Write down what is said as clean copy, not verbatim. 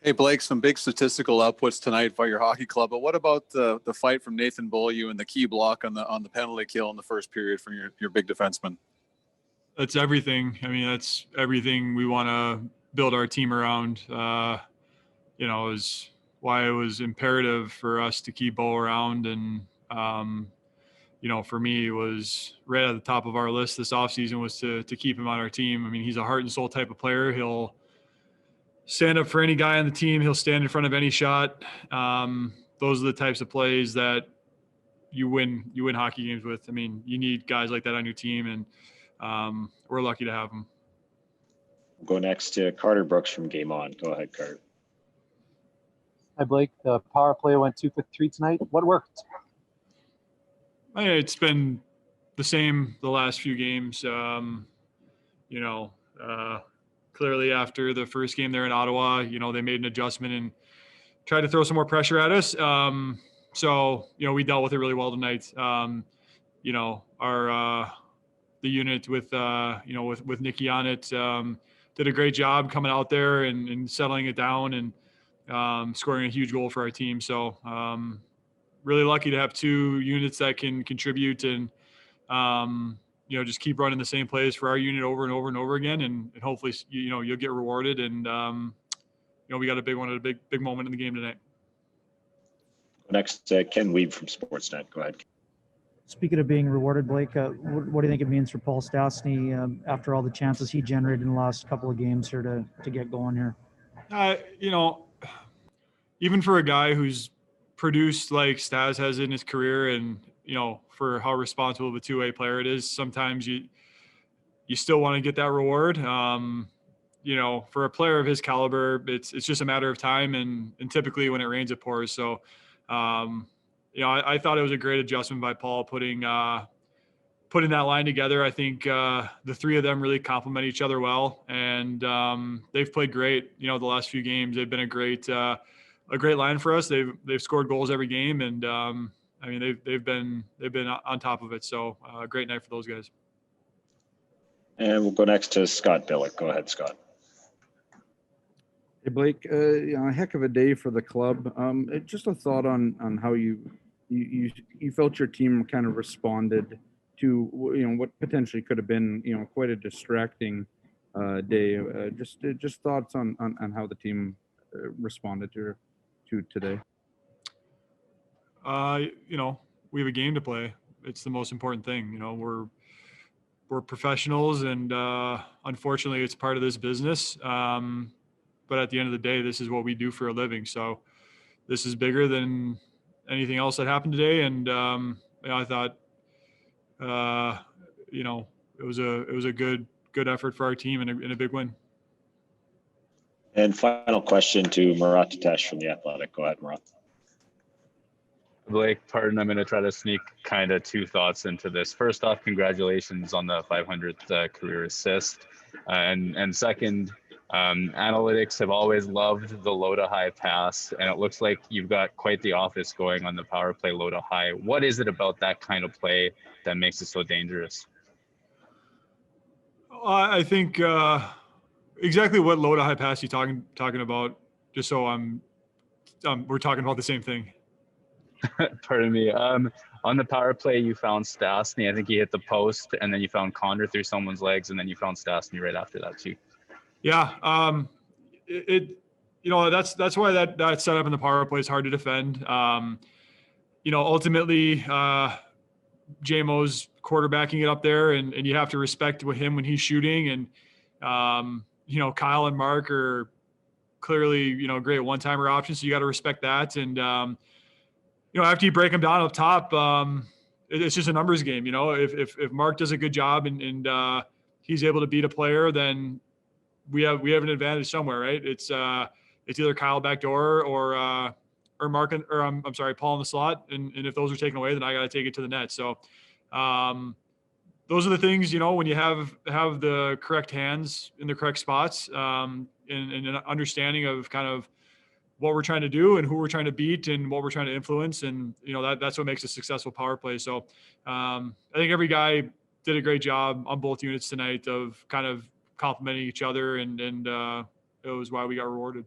Hey, Blake, some big statistical outputs tonight by your hockey club, but what about the fight from Nathan Beaulieu and the key block on the penalty kill in the first period from your big defenseman? That's everything. I mean, that's everything we want to build our team around. Is why it was imperative for us to keep Bo around. And, for me, it was right at the top of our list this offseason was to keep him on our team. I mean, he's a heart and soul type of player. He'll stand up for any guy on the team. He'll stand in front of any shot. Those are the types of plays that you win hockey games with. I mean, you need guys like that on your team, and we're lucky to have them. We'll go next to Carter Brooks from Game On. Go ahead, Carter. Hi, Blake. The power play went 2 for 3 tonight. What worked? It's been the same the last few games. Clearly after the first game there in Ottawa, they made an adjustment and tried to throw some more pressure at us. So we dealt with it really well tonight. The unit with Nicky on it did a great job coming out there and settling it down and scoring a huge goal for our team. So really lucky to have two units that can contribute and just keep running the same plays for our unit over and over and over again, and hopefully you'll get rewarded. And we got a big one at a big moment in the game tonight. Next, Ken Weeb from Sportsnet. Go ahead. Speaking of being rewarded, Blake, what do you think it means for Paul Stastny after all the chances he generated in the last couple of games here to get going here? Even for a guy who's produced like Stas has in his career, and for how responsible of a two-way player it is, sometimes you still want to get that reward. For a player of his caliber, it's just a matter of time, and typically when it rains, it pours. So, I thought it was a great adjustment by Paul putting that line together. I think the three of them really complement each other well, and they've played great. The last few games, they've been a great line for us. They've scored goals every game, and they've been on top of it. So great night for those guys. And we'll go next to Scott Billick. Go ahead, Scott. Hey, Blake, a heck of a day for the club. Just a thought on how you felt your team kind of responded to what potentially could have been quite a distracting day. Just thoughts on how the team responded to today. We have a game to play. It's the most important thing. We're professionals, and unfortunately, it's part of this business. But at the end of the day, this is what we do for a living. So this is bigger than anything else that happened today. And I thought, it was a good effort for our team and a big win. And final question to Murat Tatesh from The Athletic. Go ahead, Murat. Blake, pardon, I'm going to try to sneak kind of two thoughts into this. First off, congratulations on the 500th career assist. And second, analytics have always loved the low to high pass, and it looks like you've got quite the office going on the power play low to high. What is it about that kind of play that makes it so dangerous? I think exactly what low to high pass you talking about, just so we're talking about the same thing. Pardon me. On the power play, you found Stastny. I think he hit the post, and then you found Condor through someone's legs, and then you found Stastny right after that too. Yeah. That's why that setup in the power play is hard to defend. Ultimately, JMO's quarterbacking it up there, and you have to respect him when he's shooting. And, Kyle and Mark are clearly, great one-timer options. So you got to respect that. And, after you break them down up top, it's just a numbers game. If Mark does a good job and he's able to beat a player, then we have an advantage somewhere, right? It's either Kyle backdoor or Mark Paul in the slot, and if those are taken away, then I got to take it to the net. So those are the things, when you have the correct hands in the correct spots, and an understanding of kind of what we're trying to do and who we're trying to beat and what we're trying to influence, and that's what makes a successful power play. So I think every guy did a great job on both units tonight of kind of complimenting each other, and it was why we got rewarded.